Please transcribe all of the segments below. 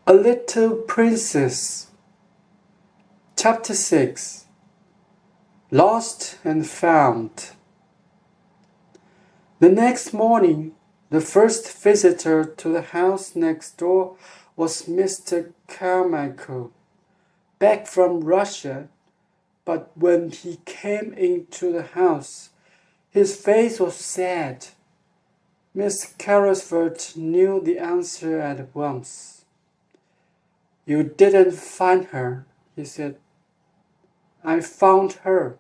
A Little Princess. Chapter 6. Lost and Found. The next morning, the first visitor to the house next door was Mr. Carmichael, back from Russia, but when he came into the house, his face was sad. Miss Carrisford knew the answer at once. "You didn't find her," he said. "I found her,"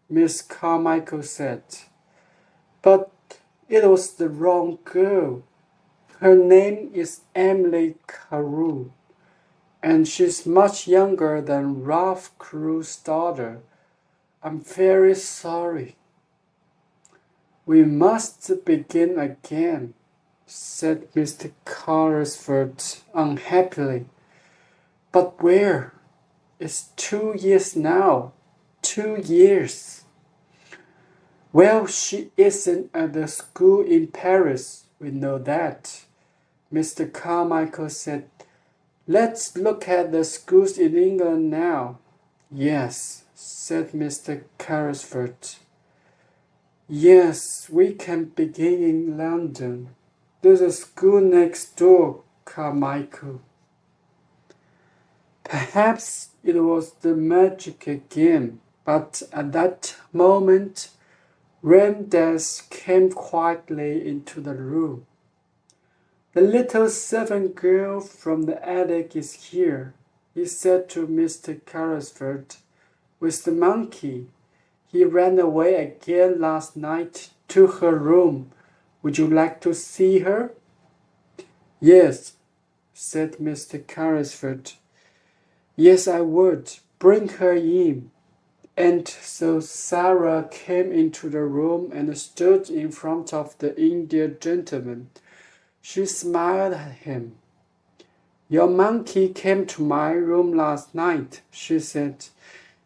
Miss Carmichael said. "But it was the wrong girl. Her name is Emily Carew, and she's much younger than Ralph Carew's daughter. I'm very sorry." "We must begin again," said Mr. Carrisford unhappily. "But where? It's 2 years now. 2 years. "Well, she isn't at the school in Paris, we know that," Mr. Carmichael said. "Let's look at the schools in England now." "Yes," said Mr. Carrisford. "Yes, we can begin in London. There's a school next door, Carmichael." Perhaps it was the magic again, but at that moment, Ramdas came quietly into the room. "The little servant girl from the attic is here," he said to Mr. Carrisford, "with the monkey. He ran away again last night to her room. Would you like to see her?" "Yes," said Mr. Carrisford. "Yes, I would. Bring her in." And so Sarah came into the room and stood in front of the Indian gentleman. She smiled at him. "Your monkey came to my room last night," she said,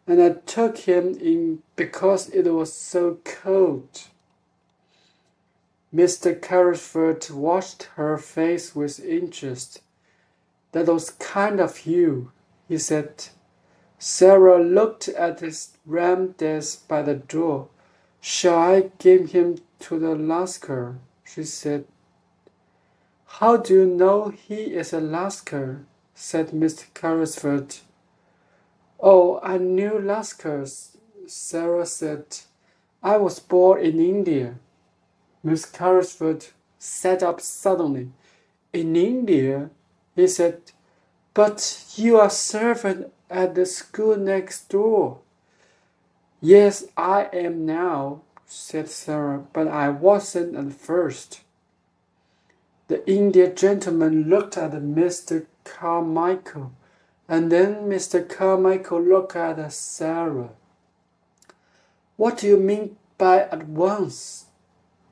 "and I took him in because it was so cold." Mr. Carrisford watched her face with interest. "That was kind of you," he said. Sarah looked at his Ramdas by the door. "Shall I give him to the Lascar?" she said. "How do you know he is a Lascar?" said Mr. Carrisford. "Oh, I knew Lascars," Sarah said. "I was born in India." Miss Carrisford sat up suddenly. "In India?" he said. "But you are servant at the school next door." "Yes, I am now," said Sarah, "but I wasn't at first." The Indian gentleman looked at Mr. Carmichael, and then Mr. Carmichael looked at Sarah. "What do you mean by at once,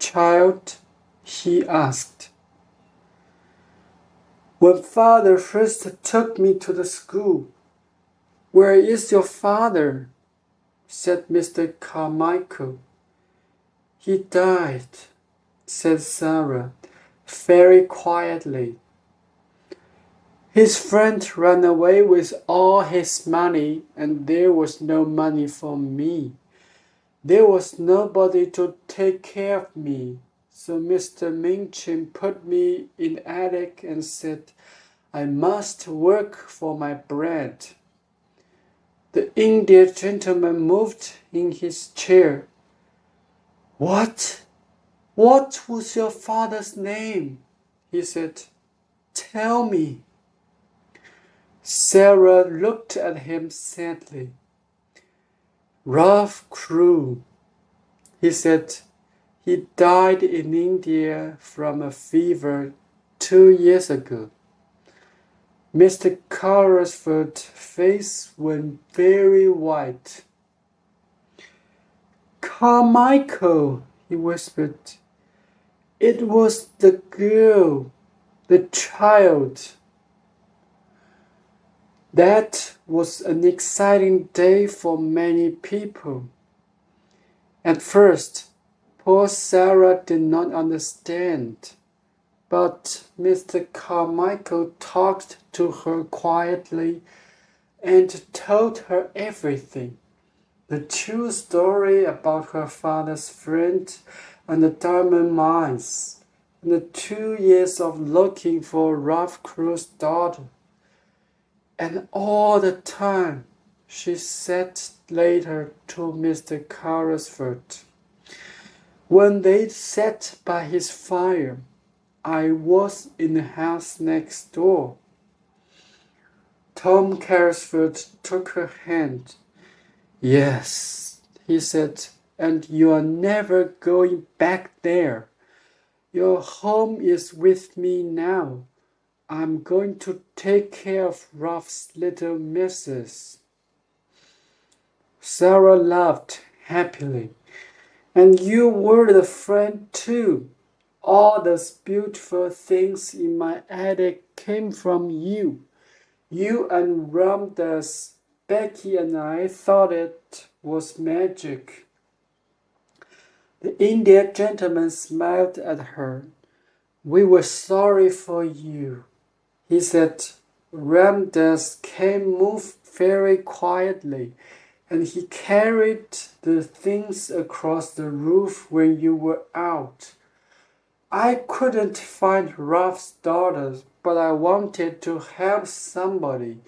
child?" he asked. "When father first took me to the school." "Where is your father?" said Mr. Carmichael. "He died," said Sarah, very quietly. "His friend ran away with all his money, and there was no money for me. There was nobody to take care of me, so Mr. Minchin put me in the attic and said I must work for my bread." The Indian gentleman moved in his chair. What was your father's name?" he said. "Tell me." Sarah looked at him sadly. "Ralph Carew," he said. "He died in India from a fever 2 years ago." Mr. Carrisford's face went very white. "Carmichael," he whispered. "It was the girl, the child." That was an exciting day for many people. At first, poor Sarah did not understand. But Mr. Carmichael talked to her quietly and told her everything. The true story about her father's friend and the diamond mines, and the 2 years of looking for Ralph Crew's daughter. And all the time, she said later to Mr. Carrisford, when they sat by his fire, I was in the house next door. Tom Carrisford took her hand. Yes, he said, and you are never going back there. Your home is with me now. I'm going to take care of Ralph's little missus. Sarah laughed happily. And you were the friend too. All those beautiful things in my attic came from you. You and Ramdas, Becky and I thought it was magic. The Indian gentleman smiled at her. We were sorry for you, he said. Ramdas moved very quietly, and he carried the things across the roof when you were out. I couldn't find Ralph's daughter, but I wanted to help somebody.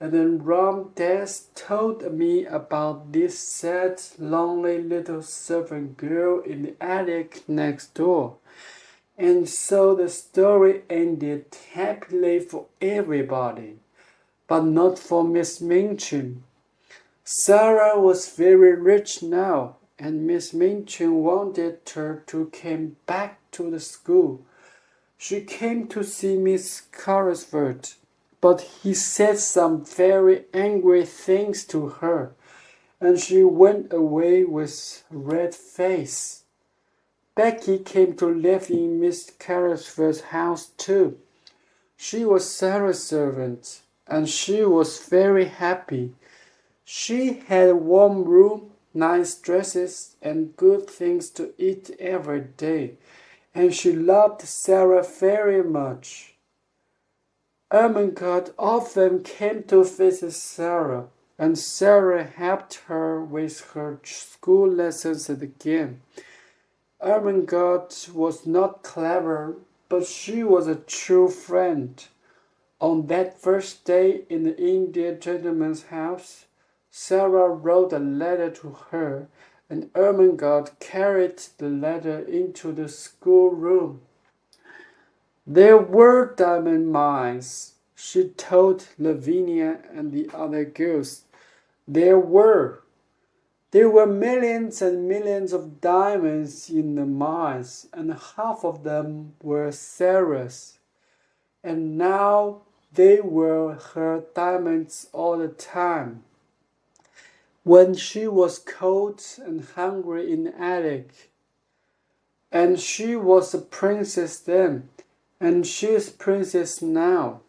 And then Ramdas told me about this sad, lonely little servant girl in the attic next door. And so the story ended happily for everybody, but not for Miss Minchin. Sarah was very rich now, and Miss Minchin wanted her to come back to the school. She came to see Miss Carrisford, but he said some very angry things to her, and she went away with a red face. Becky came to live in Miss Carrisford's house too. She was Sarah's servant, and she was very happy. She had a warm room, nice dresses, and good things to eat every day, and she loved Sarah very much. Ermengarde often came to visit Sarah, and Sarah helped her with her school lessons again. Ermengarde was not clever, but she was a true friend. On that first day in the Indian gentleman's house, Sarah wrote a letter to her, and Ermengarde carried the letter into the schoolroom. There were diamond mines, she told Lavinia and the other girls. There were millions and millions of diamonds in the mines, and half of them were Sarah's. And now they were her diamonds all the time. When she was cold and hungry in the attic. And she was a princess then, and she is princess now.